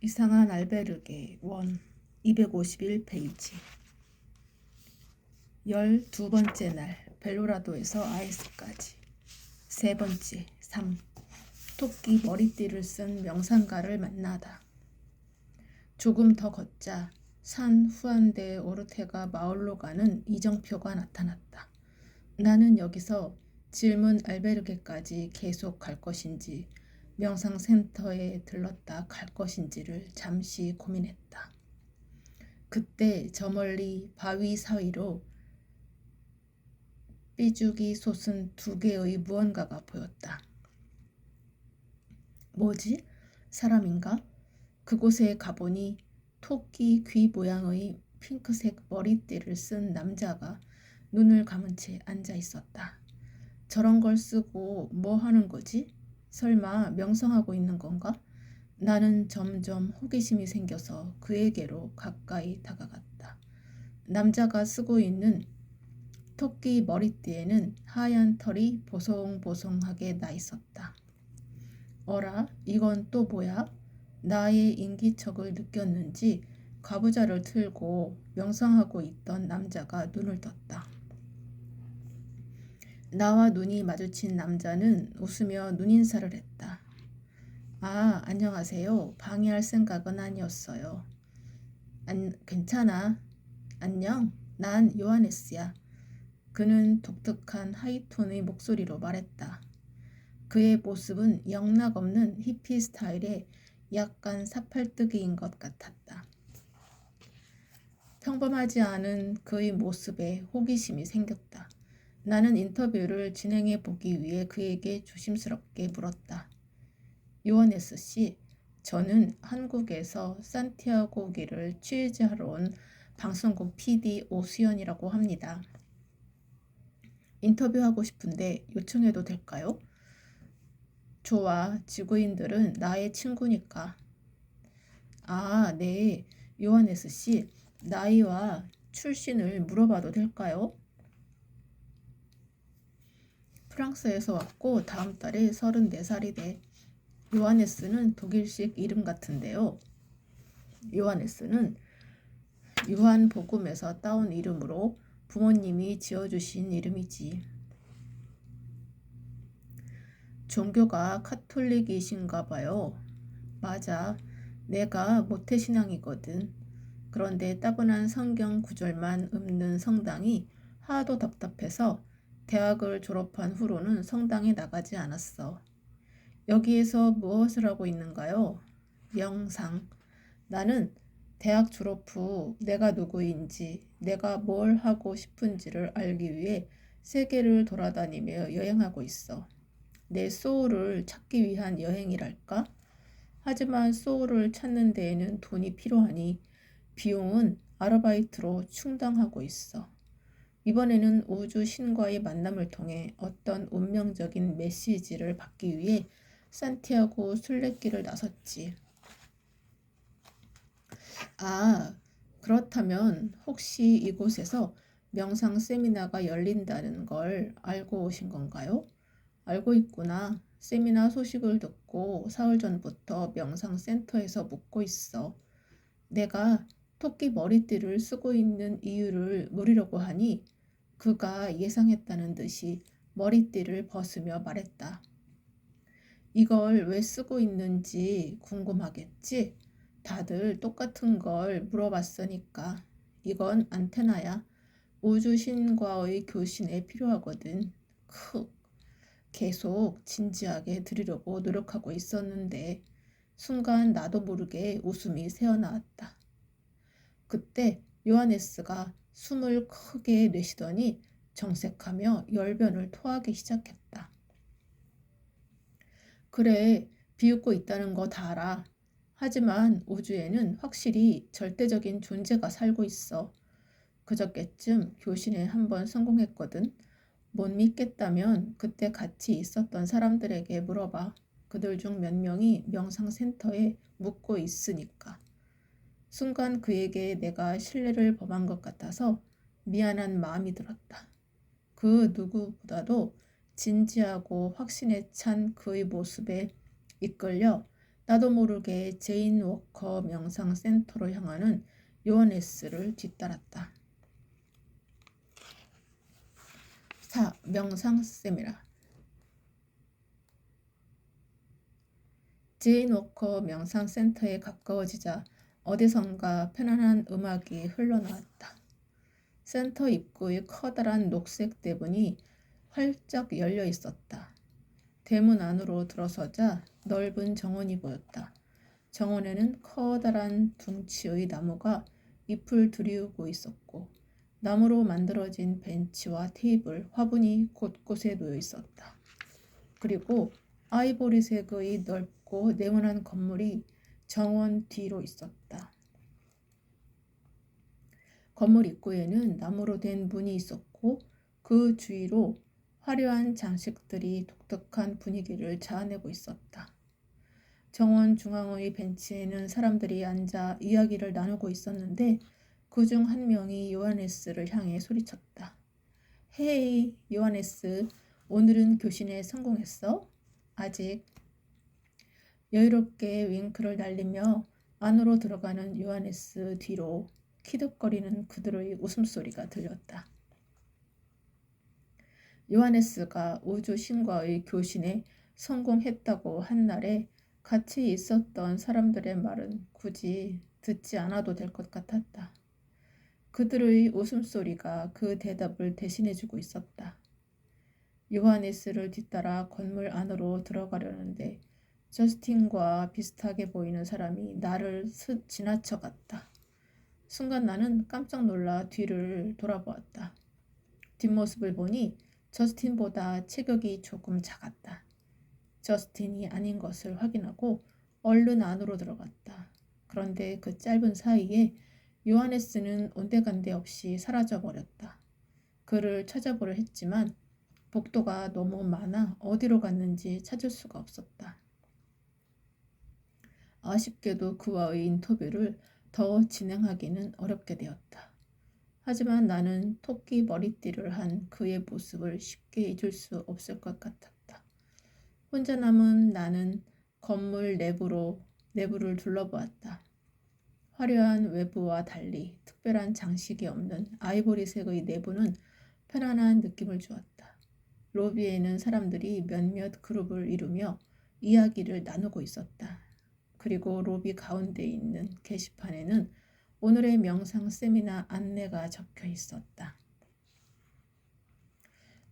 이상한 알베르게 원 251페이지 12번째 날 벨로라도에서 아이스까지 세 번째 3. 토끼 머리띠를 쓴 명상가를 만나다. 조금 더 걷자 산 후안데 오르테가 마을로 가는 이정표가 나타났다. 나는 여기서 질문 알베르게까지 계속 갈 것인지 명상센터에 들렀다 갈 것인지를 잠시 고민했다. 그때 저 멀리 바위 사이로 삐죽이 솟은 두 개의 무언가가 보였다. 뭐지? 사람인가? 그곳에 가보니 토끼 귀 모양의 핑크색 머리띠를 쓴 남자가 눈을 감은 채 앉아 있었다. 저런 걸 쓰고 뭐 하는 거지? 설마 명상하고 있는 건가? 나는 점점 호기심이 생겨서 그에게로 가까이 다가갔다. 남자가 쓰고 있는 토끼 머리띠에는 하얀 털이 보송보송하게 나 있었다. 어라, 이건 또 뭐야? 나의 인기척을 느꼈는지 가부좌를 틀고 명상하고 있던 남자가 눈을 떴다. 나와 눈이 마주친 남자는 웃으며 눈인사를 했다. 아, 안녕하세요. 방해할 생각은 아니었어요. 괜찮아. 안녕. 난 요하네스야. 그는 독특한 하이톤의 목소리로 말했다. 그의 모습은 영락없는 히피 스타일의 약간 사팔뜨기인 것 같았다. 평범하지 않은 그의 모습에 호기심이 생겼다. 나는 인터뷰를 진행해 보기 위해 그에게 조심스럽게 물었다. 요하네스 씨, 저는 한국에서 산티아고기를 취재하러 온 방송국 PD 오수연이라고 합니다. 인터뷰하고 싶은데 요청해도 될까요? 좋아, 지구인들은 나의 친구니까. 아, 네, 요하네스 씨, 나이와 출신을 물어봐도 될까요? 프랑스에서 왔고 다음 달에 34살이 돼. 요하네스는 독일식 이름 같은데요. 요하네스는 요한복음에서 따온 이름으로 부모님이 지어주신 이름이지. 종교가 카톨릭이신가 봐요. 맞아. 내가 모태신앙이거든. 그런데 따분한 성경 구절만 읊는 성당이 하도 답답해서 대학을 졸업한 후로는 성당에 나가지 않았어. 여기에서 무엇을 하고 있는가요? 명상. 나는 대학 졸업 후 내가 누구인지, 내가 뭘 하고 싶은지를 알기 위해 세계를 돌아다니며 여행하고 있어. 내 소울을 찾기 위한 여행이랄까? 하지만 소울을 찾는 데에는 돈이 필요하니 비용은 아르바이트로 충당하고 있어. 이번에는 우주 신과의 만남을 통해 어떤 운명적인 메시지를 받기 위해 산티아고 순례길을 나섰지. 아, 그렇다면 혹시 이곳에서 명상 세미나가 열린다는 걸 알고 오신 건가요? 알고 있구나. 세미나 소식을 듣고 사흘 전부터 명상센터에서 묵고 있어. 내가 토끼 머리띠를 쓰고 있는 이유를 물으려고 하니 그가 예상했다는 듯이 머리띠를 벗으며 말했다. 이걸 왜 쓰고 있는지 궁금하겠지? 다들 똑같은 걸 물어봤으니까. 이건 안테나야. 우주신과의 교신에 필요하거든. 계속 진지하게 들으려고 노력하고 있었는데 순간 나도 모르게 웃음이 새어나왔다. 그때 요하네스가 숨을 크게 내쉬더니 정색하며 열변을 토하기 시작했다. 그래, 비웃고 있다는 거 다 알아. 하지만 우주에는 확실히 절대적인 존재가 살고 있어. 그저께쯤 교신에 한번 성공했거든. 못 믿겠다면 그때 같이 있었던 사람들에게 물어봐. 그들 중 몇 명이 명상센터에 묵고 있으니까. 순간 그에게 내가 신뢰를 범한 것 같아서 미안한 마음이 들었다. 그 누구보다도 진지하고 확신에 찬 그의 모습에 이끌려 나도 모르게 제인 워커 명상센터로 향하는 요하네스를 뒤따랐다. 4. 명상세미나. 제인 워커 명상센터에 가까워지자 어디선가 편안한 음악이 흘러나왔다. 센터 입구의 커다란 녹색 대문이 활짝 열려 있었다. 대문 안으로 들어서자 넓은 정원이 보였다. 정원에는 커다란 둥치의 나무가 잎을 들이우고 있었고 나무로 만들어진 벤치와 테이블, 화분이 곳곳에 놓여 있었다. 그리고 아이보리색의 넓고 네모난 건물이 정원 뒤로 있었다. 건물 입구에는 나무로 된 문이 있었고 그 주위로 화려한 장식들이 독특한 분위기를 자아내고 있었다. 정원 중앙의 벤치에는 사람들이 앉아 이야기를 나누고 있었는데 그중 한 명이 요하네스를 향해 소리쳤다. 헤이, 요하네스, 오늘은 교신에 성공했어? 아직. 여유롭게 윙크를 날리며 안으로 들어가는 요하네스 뒤로 키득거리는 그들의 웃음소리가 들렸다. 요하네스가 우주신과의 교신에 성공했다고 한 날에 같이 있었던 사람들의 말은 굳이 듣지 않아도 될 것 같았다. 그들의 웃음소리가 그 대답을 대신해주고 있었다. 요하네스를 뒤따라 건물 안으로 들어가려는데 저스틴과 비슷하게 보이는 사람이 나를 스쳐 지나쳐갔다. 순간 나는 깜짝 놀라 뒤를 돌아보았다. 뒷모습을 보니 저스틴보다 체격이 조금 작았다. 저스틴이 아닌 것을 확인하고 얼른 안으로 들어갔다. 그런데 그 짧은 사이에 요하네스는 온데간데 없이 사라져버렸다. 그를 찾아보려 했지만 복도가 너무 많아 어디로 갔는지 찾을 수가 없었다. 아쉽게도 그와의 인터뷰를 더 진행하기는 어렵게 되었다. 하지만 나는 토끼 머리띠를 한 그의 모습을 쉽게 잊을 수 없을 것 같았다. 혼자 남은 나는 건물 내부를 둘러보았다. 화려한 외부와 달리 특별한 장식이 없는 아이보리색의 내부는 편안한 느낌을 주었다. 로비에는 사람들이 몇몇 그룹을 이루며 이야기를 나누고 있었다. 그리고 로비 가운데 있는 게시판에는 오늘의 명상 세미나 안내가 적혀 있었다.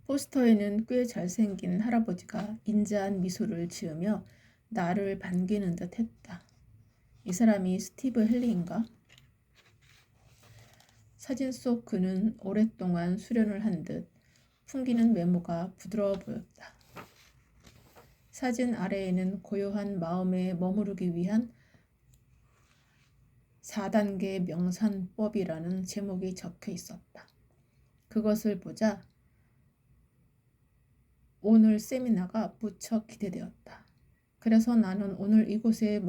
포스터에는 꽤 잘생긴 할아버지가 인자한 미소를 지으며 나를 반기는 듯 했다. 이 사람이 스티브 헨리인가? 사진 속 그는 오랫동안 수련을 한 듯 풍기는 외모가 부드러워 보였다. 사진 아래에는 고요한 마음에 머무르기 위한 4단계 명상법이라는 제목이 적혀 있었다. 그것을 보자 오늘 세미나가 무척 기대되었다. 그래서 나는 오늘 이곳에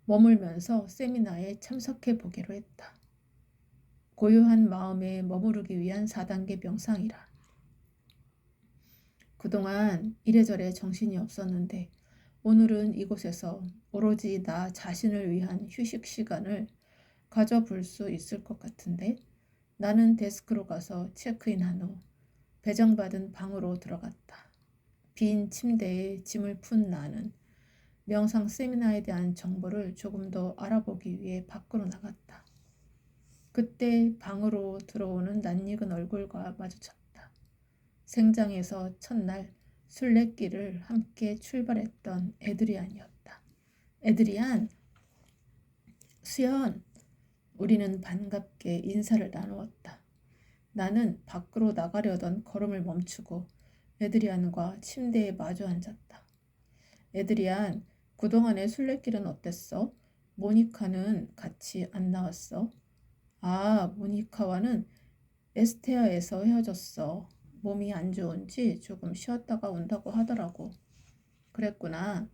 머물면서 세미나에 참석해 보기로 했다. 고요한 마음에 머무르기 위한 4단계 명상이라. 그동안 이래저래 정신이 없었는데 오늘은 이곳에서 오로지 나 자신을 위한 휴식 시간을 가져볼 수 있을 것 같은데 나는 데스크로 가서 체크인한 후 배정받은 방으로 들어갔다. 빈 침대에 짐을 푼 나는 명상 세미나에 대한 정보를 조금 더 알아보기 위해 밖으로 나갔다. 그때 방으로 들어오는 낯익은 얼굴과 마주쳤다. 생장에서 첫날 순례길을 함께 출발했던 에드리안이었다. 에드리안, 수연, 우리는 반갑게 인사를 나누었다. 나는 밖으로 나가려던 걸음을 멈추고 에드리안과 침대에 마주 앉았다. 에드리안, 그동안의 순례길은 어땠어? 모니카는 같이 안 나왔어? 아, 모니카와는 에스테아에서 헤어졌어. 몸이 안 좋은지 조금 쉬었다가 온다고 하더라고. 그랬구나.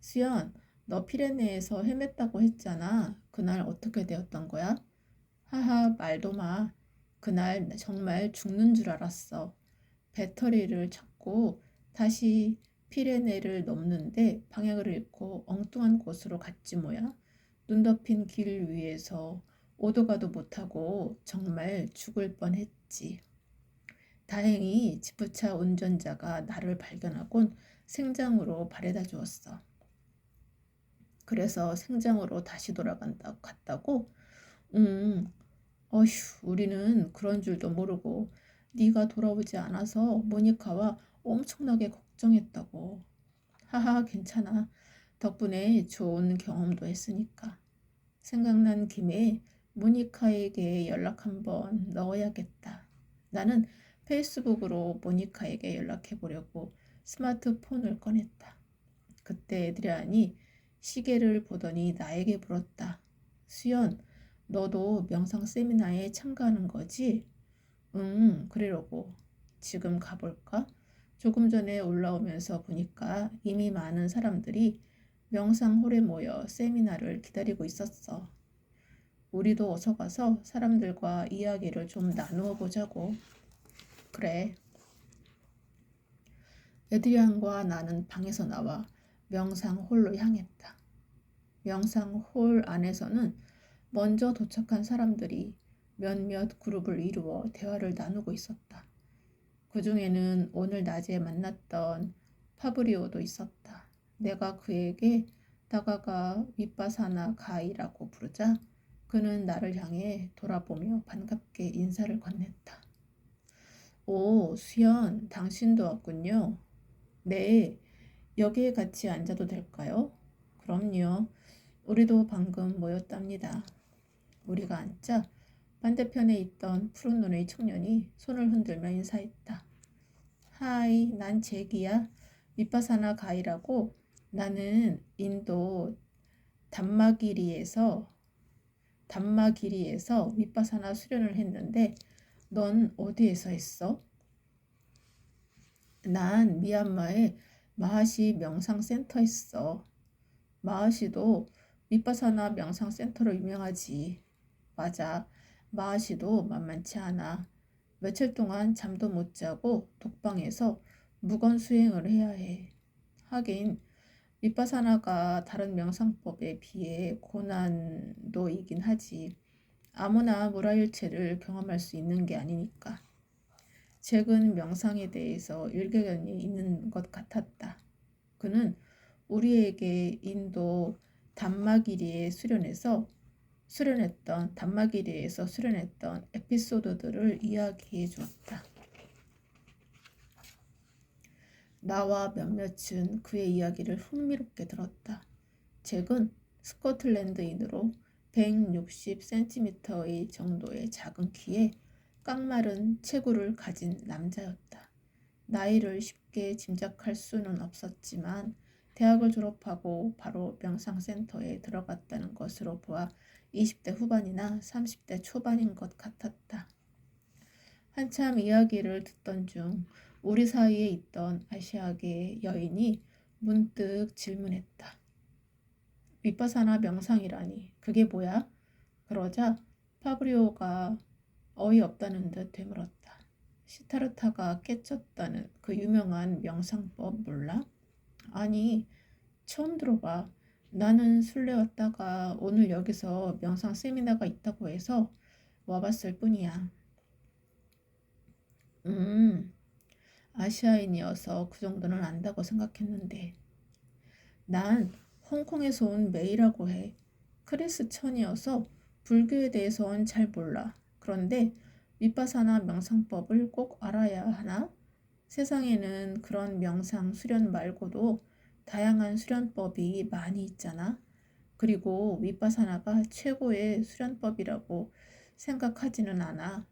수연, 너 피레네에서 헤맸다고 했잖아. 그날 어떻게 되었던 거야? 하하, 말도 마. 그날 정말 죽는 줄 알았어. 배터리를 찾고 다시 피레네를 넘는데 방향을 잃고 엉뚱한 곳으로 갔지 뭐야. 눈 덮인 길 위에서 오도 가도 못하고 정말 죽을 뻔했지. 다행히 지프차 운전자가 나를 발견하곤 생장으로 바래다 주었어. 그래서 생장으로 다시 갔다고? 응. 어휴, 우리는 그런 줄도 모르고 네가 돌아오지 않아서 모니카와 엄청나게 걱정했다고. 하하, 괜찮아. 덕분에 좋은 경험도 했으니까. 생각난 김에 모니카에게 연락 한번 넣어야겠다. 나는 페이스북으로 모니카에게 연락해 보려고 스마트폰을 꺼냈다. 그때 에드리안이 시계를 보더니 나에게 물었다. 수연, 너도 명상 세미나에 참가하는 거지? 응, 그러려고. 지금 가볼까? 조금 전에 올라오면서 보니까 이미 많은 사람들이 명상홀에 모여 세미나를 기다리고 있었어. 우리도 어서 가서 사람들과 이야기를 좀 나누어 보자고. 그래. 에드리안과 나는 방에서 나와 명상홀로 향했다. 명상홀 안에서는 먼저 도착한 사람들이 몇몇 그룹을 이루어 대화를 나누고 있었다. 그 중에는 오늘 낮에 만났던 파브리오도 있었다. 내가 그에게 다가가 윗바사나 가이라고 부르자 그는 나를 향해 돌아보며 반갑게 인사를 건넸다. 오, 수연, 당신도 왔군요. 네, 여기에 같이 앉아도 될까요? 그럼요. 우리도 방금 모였답니다. 우리가 앉자 반대편에 있던 푸른 눈의 청년이 손을 흔들며 인사했다. 하이, 난 잭이야. 윗바사나 가이라고. 나는 인도 담마기리에서 윗바사나 수련을 했는데 넌 어디에서 했어? 난 미얀마의 마하시 명상센터 했어. 마하시도 윗바사나 명상센터로 유명하지. 맞아. 마하시도 만만치 않아. 며칠 동안 잠도 못 자고 독방에서 무건 수행을 해야 해. 하긴 윗바사나가 다른 명상법에 비해 고난도이긴 하지. 아무나 무라일체를 경험할 수 있는 게 아니니까. 잭은 명상에 대해서 일견이 있는 것 같았다. 그는 우리에게 인도 담마기리에서 수련했던 에피소드들을 이야기해 주었다. 나와 몇몇은 그의 이야기를 흥미롭게 들었다. 잭은 스코틀랜드인으로 160cm의 정도의 작은 키에 깡마른 체구를 가진 남자였다. 나이를 쉽게 짐작할 수는 없었지만 대학을 졸업하고 바로 명상센터에 들어갔다는 것으로 보아 20대 후반이나 30대 초반인 것 같았다. 한참 이야기를 듣던 중 우리 사이에 있던 아시아계 여인이 문득 질문했다. 윗바사나 명상이라니 그게 뭐야? 그러자 파브리오가 어이없다는 듯 되물었다. 시타르타가 깨쳤다는 그 유명한 명상법 몰라? 아니, 처음 들어봐. 나는 순례 왔다가 오늘 여기서 명상 세미나가 있다고 해서 와봤을 뿐이야. 음, 아시아인이어서 그 정도는 안다고 생각했는데. 난 홍콩에서 온 메이라고 해. 크리스천이어서 불교에 대해서는 잘 몰라. 그런데 윗바사나 명상법을 꼭 알아야 하나? 세상에는 그런 명상 수련 말고도 다양한 수련법이 많이 있잖아. 그리고 윗바사나가 최고의 수련법이라고 생각하지는 않아.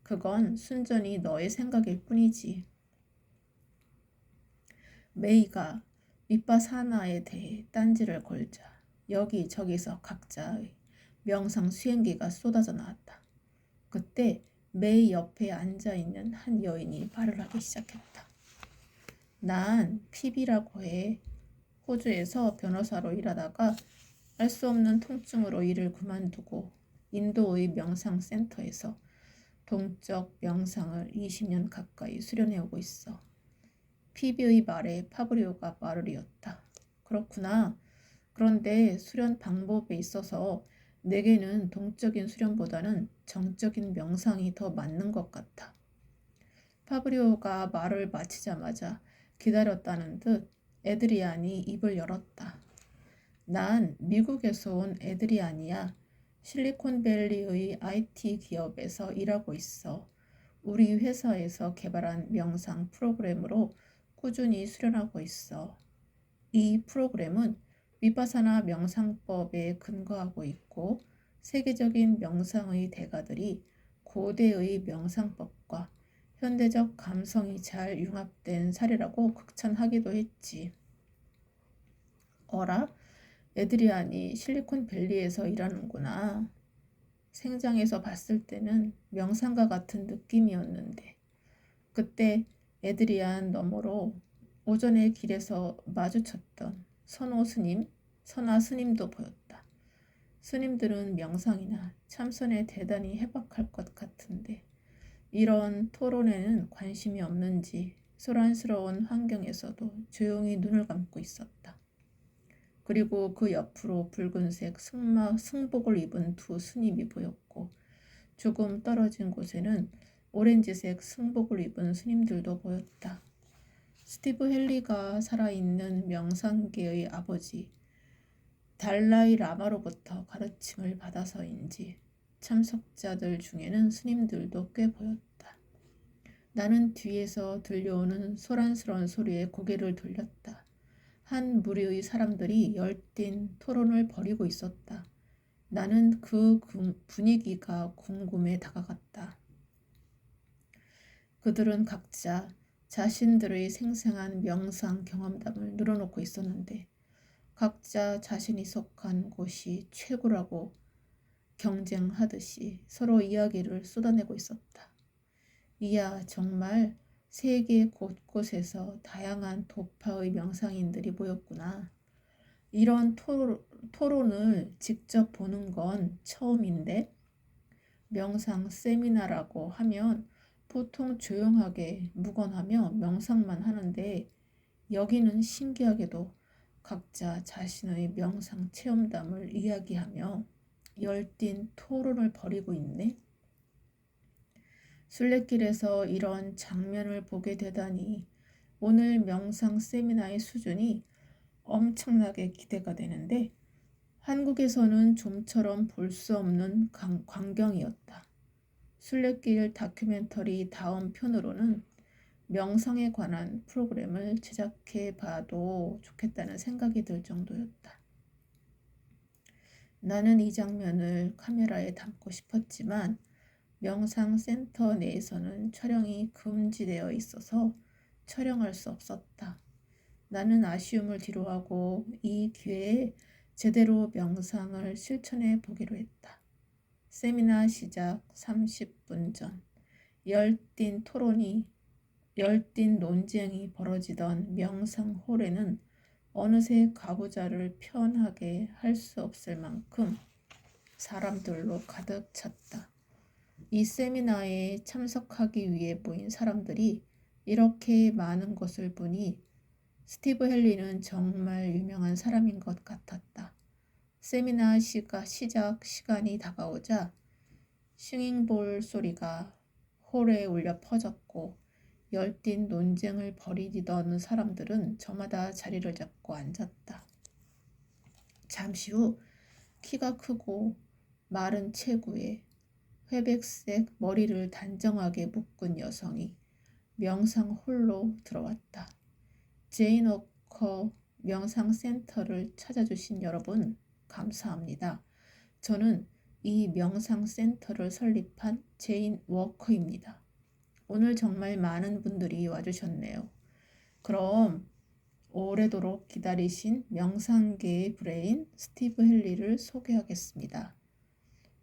그건 순전히 너의 생각일 뿐이지. 메이가 윗바사나에 대해 딴지를 걸자 여기저기서 각자의 명상 수행기가 쏟아져 나왔다. 그때 메이 옆에 앉아있는 한 여인이 말을 하기 시작했다. 난 피비라고 해. 호주에서 변호사로 일하다가 알 수 없는 통증으로 일을 그만두고 인도의 명상센터에서 동적 명상을 20년 가까이 수련해오고 있어. 피비의 말에 파브리오가 말을 이었다. 그렇구나. 그런데 수련 방법에 있어서 내게는 동적인 수련보다는 정적인 명상이 더 맞는 것 같아. 파브리오가 말을 마치자마자 기다렸다는 듯 에드리안이 입을 열었다. 난 미국에서 온 에드리안이야. 실리콘밸리의 IT 기업에서 일하고 있어. 우리 회사에서 개발한 명상 프로그램으로 꾸준히 수련하고 있어. 이 프로그램은 위파사나 명상법에 근거하고 있고 세계적인 명상의 대가들이 고대의 명상법과 현대적 감성이 잘 융합된 사례라고 극찬하기도 했지. 어라? 에드리안이 실리콘밸리에서 일하는구나. 생장에서 봤을 때는 명상가 같은 느낌이었는데 그때 에드리안 너머로 오전에 길에서 마주쳤던 선화 스님도 보였다. 스님들은 명상이나 참선에 대단히 해박할 것 같은데 이런 토론에는 관심이 없는지 소란스러운 환경에서도 조용히 눈을 감고 있었다. 그리고 그 옆으로 붉은색 승복을 입은 두 스님이 보였고 조금 떨어진 곳에는 오렌지색 승복을 입은 스님들도 보였다. 스티브 헨리가 살아있는 명상계의 아버지 달라이 라마로부터 가르침을 받아서인지 참석자들 중에는 스님들도 꽤 보였다. 나는 뒤에서 들려오는 소란스러운 소리에 고개를 돌렸다. 한 무리의 사람들이 열띤 토론을 벌이고 있었다. 나는 그 분위기가 궁금해 다가갔다. 그들은 각자 자신들의 생생한 명상 경험담을 늘어놓고 있었는데 각자 자신이 속한 곳이 최고라고 경쟁하듯이 서로 이야기를 쏟아내고 있었다. 이야, 정말 세계 곳곳에서 다양한 도파의 명상인들이 모였구나. 이런 토론을 직접 보는 건 처음인데 명상 세미나라고 하면 보통 조용하게 묵언하며 명상만 하는데 여기는 신기하게도 각자 자신의 명상 체험담을 이야기하며 열띤 토론을 벌이고 있네. 순례길에서 이런 장면을 보게 되다니 오늘 명상 세미나의 수준이 엄청나게 기대가 되는데 한국에서는 좀처럼 볼 수 없는 광경이었다. 순례길 다큐멘터리 다음 편으로는 명상에 관한 프로그램을 제작해 봐도 좋겠다는 생각이 들 정도였다. 나는 이 장면을 카메라에 담고 싶었지만 명상센터 내에서는 촬영이 금지되어 있어서 촬영할 수 없었다. 나는 아쉬움을 뒤로하고 이 기회에 제대로 명상을 실천해 보기로 했다. 세미나 시작 30분 전 열띤 논쟁이 벌어지던 명상홀에는 어느새 가부좌를 편하게 할 수 없을 만큼 사람들로 가득 찼다. 이 세미나에 참석하기 위해 모인 사람들이 이렇게 많은 것을 보니 스티브 헨리는 정말 유명한 사람인 것 같았다. 세미나 시작 시간이 다가오자 싱잉볼 소리가 홀에 울려 퍼졌고 열띤 논쟁을 벌이던 사람들은 저마다 자리를 잡고 앉았다. 잠시 후 키가 크고 마른 체구에 회백색 머리를 단정하게 묶은 여성이 명상홀로 들어왔다. 제인 워커 명상센터를 찾아주신 여러분 감사합니다. 저는 이 명상센터를 설립한 제인 워커입니다. 오늘 정말 많은 분들이 와주셨네요. 그럼 오래도록 기다리신 명상계의 브레인 스티브 헨리를 소개하겠습니다.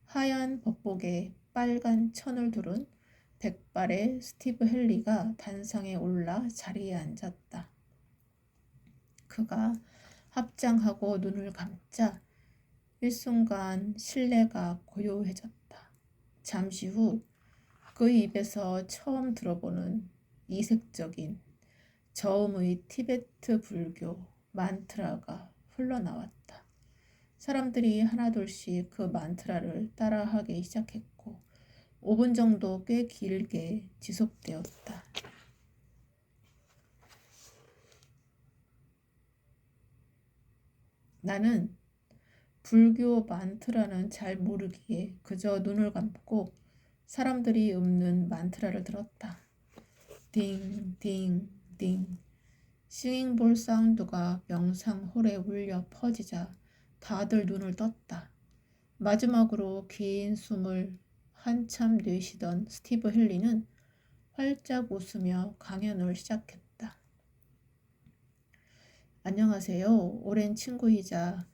하얀 법복에 빨간 천을 두른 백발의 스티브 헨리가 단상에 올라 자리에 앉았다. 그가 합장하고 눈을 감자 일순간 신뢰가 고요해졌다. 잠시 후 그 입에서 처음 들어보는 이색적인 저음의 티베트 불교 만트라가 흘러나왔다. 사람들이 하나둘씩 그 만트라를 따라하기 시작했고 5분 정도 꽤 길게 지속되었다. 나는 불교 만트라는 잘 모르기에 그저 눈을 감고 사람들이 읊는 만트라를 들었다. 딩, 딩, 딩. 싱잉볼 사운드가 명상홀에 울려 퍼지자 다들 눈을 떴다. 마지막으로 긴 숨을 한참 내쉬던 스티브 헨리는 활짝 웃으며 강연을 시작했다. 안녕하세요. 오랜 친구이자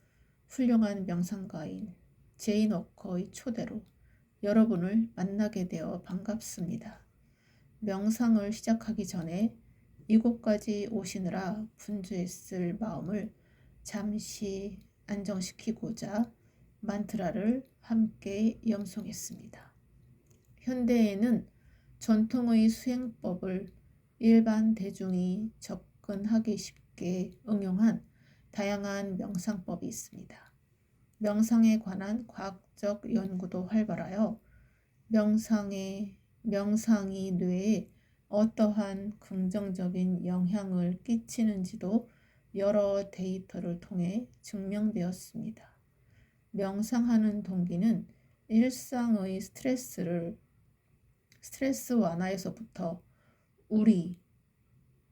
훌륭한 명상가인 제인 워커의 초대로 여러분을 만나게 되어 반갑습니다. 명상을 시작하기 전에 이곳까지 오시느라 분주했을 마음을 잠시 안정시키고자 만트라를 함께 염송했습니다. 현대에는 전통의 수행법을 일반 대중이 접근하기 쉽게 응용한 다양한 명상법이 있습니다. 명상에 관한 과학적 연구도 활발하여 명상이 뇌에 어떠한 긍정적인 영향을 끼치는지도 여러 데이터를 통해 증명되었습니다. 명상하는 동기는 일상의 스트레스 완화에서부터 우리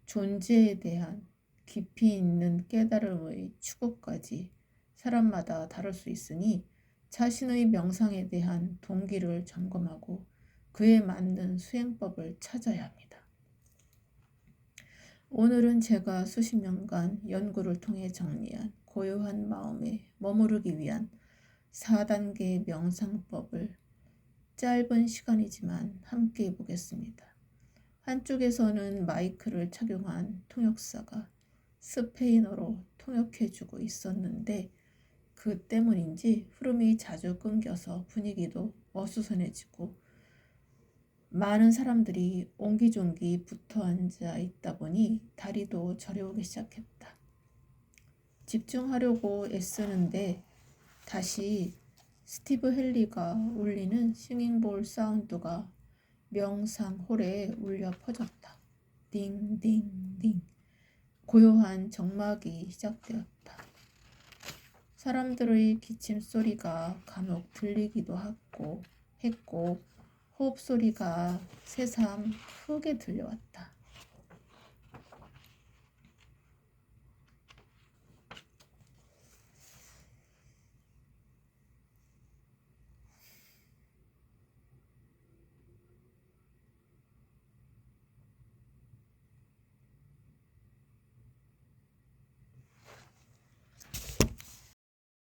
존재에 대한 깊이 있는 깨달음의 추구까지 사람마다 다를 수 있으니 자신의 명상에 대한 동기를 점검하고 그에 맞는 수행법을 찾아야 합니다. 오늘은 제가 수십 년간 연구를 통해 정리한 고요한 마음에 머무르기 위한 4단계 명상법을 짧은 시간이지만 함께 해보겠습니다. 한쪽에서는 마이크를 착용한 통역사가 스페인어로 통역해주고 있었는데 그 때문인지 흐름이 자주 끊겨서 분위기도 어수선해지고 많은 사람들이 옹기종기 붙어 앉아 있다 보니 다리도 저려오기 시작했다. 집중하려고 애쓰는데 다시 스티브 헨리가 울리는 싱잉볼 사운드가 명상홀에 울려 퍼졌다. 딩딩딩. 고요한 정막이 시작되었다. 사람들의 기침 소리가 간혹 들리기도 했고 호흡 소리가 새삼 크게 들려왔다.